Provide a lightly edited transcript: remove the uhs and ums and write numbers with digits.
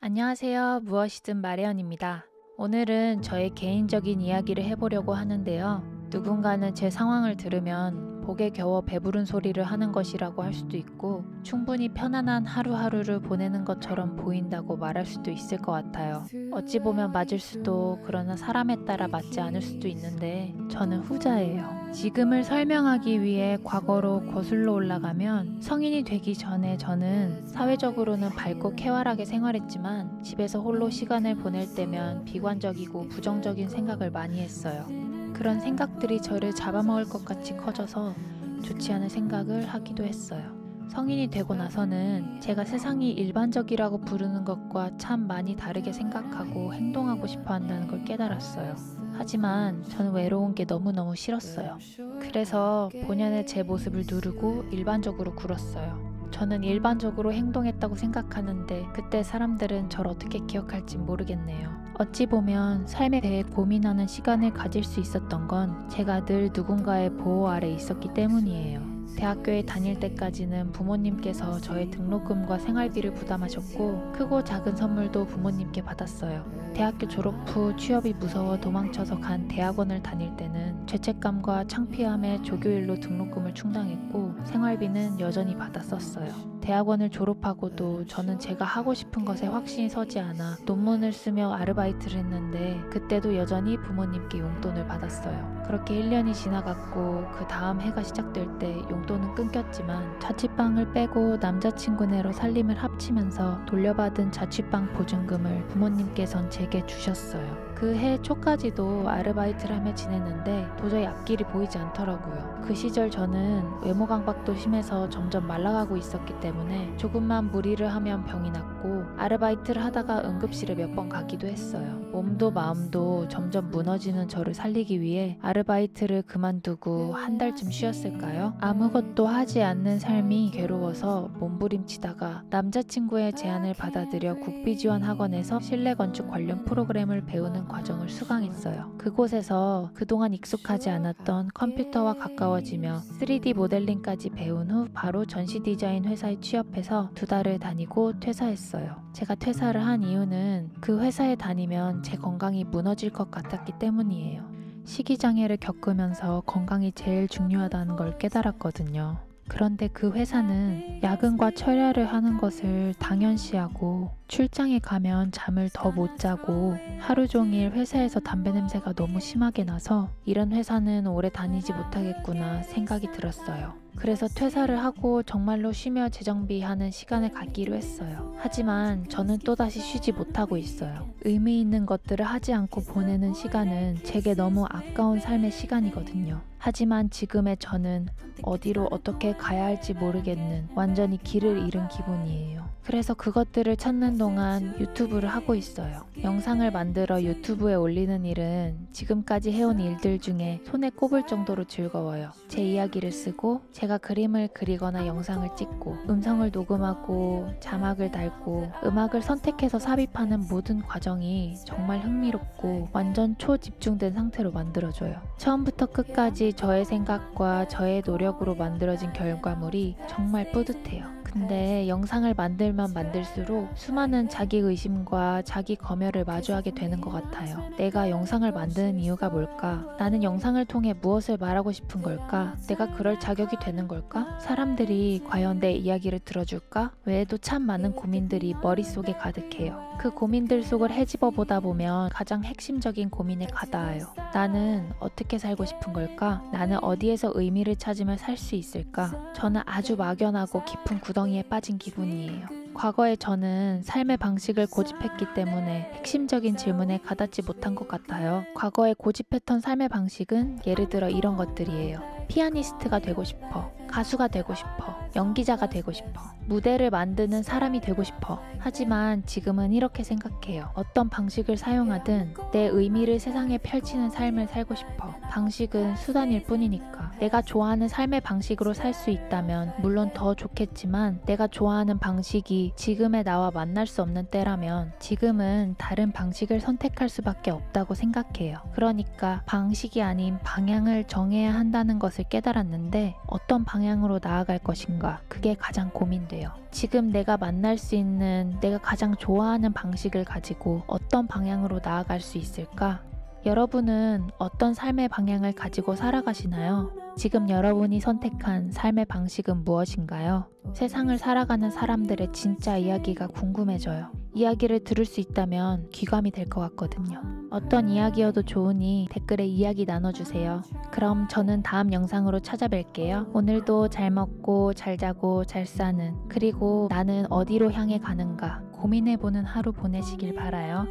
안녕하세요. 무엇이든 마레언입니다. 오늘은 저의 개인적인 이야기를 해보려고 하는데요. 누군가는 제 상황을 들으면 복에 겨워 배부른 소리를 하는 것이라고 할 수도 있고 충분히 편안한 하루하루를 보내는 것처럼 보인다고 말할 수도 있을 것 같아요. 어찌 보면 맞을 수도 그러나 사람에 따라 맞지 않을 수도 있는데 저는 후자예요. 지금을 설명하기 위해 과거로 거슬러 올라가면 성인이 되기 전에 저는 사회적으로는 밝고 쾌활하게 생활했지만 집에서 홀로 시간을 보낼 때면 비관적이고 부정적인 생각을 많이 했어요. 그런 생각들이 저를 잡아먹을 것 같이 커져서 좋지 않은 생각을 하기도 했어요. 성인이 되고 나서는 제가 세상이 일반적이라고 부르는 것과 참 많이 다르게 생각하고 행동하고 싶어 한다는 걸 깨달았어요. 하지만 저는 외로운 게 너무너무 싫었어요. 그래서 본연의 제 모습을 누르고 일반적으로 굴었어요. 저는 일반적으로 행동했다고 생각하는데 그때 사람들은 저를 어떻게 기억할지 모르겠네요. 어찌 보면 삶에 대해 고민하는 시간을 가질 수 있었던 건 제가 늘 누군가의 보호 아래 있었기 때문이에요. 대학교에 다닐 때까지는 부모님께서 저의 등록금과 생활비를 부담하셨고 크고 작은 선물도 부모님께 받았어요. 대학교 졸업 후 취업이 무서워 도망쳐서 간 대학원을 다닐 때는 죄책감과 창피함에 조교일로 등록금을 충당했고 생활비는 여전히 받았었어요. 대학원을 졸업하고도 저는 제가 하고 싶은 것에 확신이 서지 않아 논문을 쓰며 아르바이트를 했는데 그때도 여전히 부모님께 용돈을 받았어요. 그렇게 1년이 지나갔고 그 다음 해가 시작될 때 용돈은 끊겼지만 자취방을 빼고 남자친구네로 살림을 합치면서 돌려받은 자취방 보증금을 부모님께선 제게 주셨어요. 그 해 초까지도 아르바이트를 하며 지냈는데 도저히 앞길이 보이지 않더라고요. 그 시절 저는 외모 강박도 심해서 점점 말라가고 있었기 때문에 조금만 무리를 하면 병이 났고 아르바이트를 하다가 응급실에 몇 번 가기도 했어요. 몸도 마음도 점점 무너지는 저를 살리기 위해 아르바이트를 그만두고 한 달쯤 쉬었을까요? 아무것도 하지 않는 삶이 괴로워서 몸부림치다가 남자친구의 제안을 받아들여 국비지원 학원에서 실내 건축 관련 프로그램을 배우는 과정을 수강했어요. 그곳에서 그동안 익숙하지 않았던 컴퓨터와 가까워지며 3D 모델링까지 배운 후 바로 전시 디자인 회사에 취업해서 2달을 다니고 퇴사했어요. 제가 퇴사를 한 이유는 그 회사에 다니면 제 건강이 무너질 것 같았기 때문이에요. 식이장애를 겪으면서 건강이 제일 중요하다는 걸 깨달았거든요. 그런데 그 회사는 야근과 철야를 하는 것을 당연시하고 출장에 가면 잠을 더 못 자고 하루 종일 회사에서 담배 냄새가 너무 심하게 나서 이런 회사는 오래 다니지 못하겠구나 생각이 들었어요. 그래서 퇴사를 하고 정말로 쉬며 재정비하는 시간을 갖기로 했어요. 하지만 저는 또다시 쉬지 못하고 있어요. 의미 있는 것들을 하지 않고 보내는 시간은 제게 너무 아까운 삶의 시간이거든요. 하지만 지금의 저는 어디로 어떻게 가야 할지 모르겠는 완전히 길을 잃은 기분이에요. 그래서 그것들을 찾는 동안 유튜브를 하고 있어요. 영상을 만들어 유튜브에 올리는 일은 지금까지 해온 일들 중에 손에 꼽을 정도로 즐거워요. 제 이야기를 쓰고 제가 그림을 그리거나 영상을 찍고 음성을 녹음하고 자막을 달고 음악을 선택해서 삽입하는 모든 과정이 정말 흥미롭고 완전 초집중된 상태로 만들어져요. 처음부터 끝까지 저의 생각과 저의 노력으로 만들어진 결과물이 정말 뿌듯해요. 근데 영상을 만들면 만들수록 수많은 자기의심과 자기 검열을 마주하게 되는 것 같아요. 내가 영상을 만드는 이유가 뭘까? 나는 영상을 통해 무엇을 말하고 싶은 걸까? 내가 그럴 자격이 되는 걸까? 사람들이 과연 내 이야기를 들어줄까? 외에도 참 많은 고민들이 머릿속에 가득해요. 그 고민들 속을 헤집어 보다 보면 가장 핵심적인 고민에 가닿아요. 나는 어떻게 살고 싶은 걸까? 나는 어디에서 의미를 찾으며 살 수 있을까? 저는 아주 막연하고 깊은 구덩이에 빠진 기분이에요. 과거에 저는 삶의 방식을 고집했기 때문에 핵심적인 질문에 가닿지 못한 것 같아요. 과거에 고집했던 삶의 방식은 예를 들어 이런 것들이에요. 피아니스트가 되고 싶어. 가수가 되고 싶어. 연기자가 되고 싶어. 무대를 만드는 사람이 되고 싶어. 하지만 지금은 이렇게 생각해요. 어떤 방식을 사용하든 내 의미를 세상에 펼치는 삶을 살고 싶어. 방식은 수단일 뿐이니까. 내가 좋아하는 삶의 방식으로 살 수 있다면 물론 더 좋겠지만 내가 좋아하는 방식이 지금의 나와 만날 수 없는 때라면 지금은 다른 방식을 선택할 수밖에 없다고 생각해요. 그러니까 방식이 아닌 방향을 정해야 한다는 것을 깨달았는데 어떤 방향으로 나아갈 것인가 건가? 그게 가장 고민돼요. 지금 내가 만날 수 있는 내가 가장 좋아하는 방식을 가지고 어떤 방향으로 나아갈 수 있을까? 여러분은 어떤 삶의 방향을 가지고 살아가시나요? 지금 여러분이 선택한 삶의 방식은 무엇인가요? 세상을 살아가는 사람들의 진짜 이야기가 궁금해져요. 이야기를 들을 수 있다면 귀감이 될 것 같거든요. 어떤 이야기여도 좋으니 댓글에 이야기 나눠주세요. 그럼 저는 다음 영상으로 찾아뵐게요. 오늘도 잘 먹고 잘 자고 잘 사는, 그리고 나는 어디로 향해 가는가 고민해보는 하루 보내시길 바라요.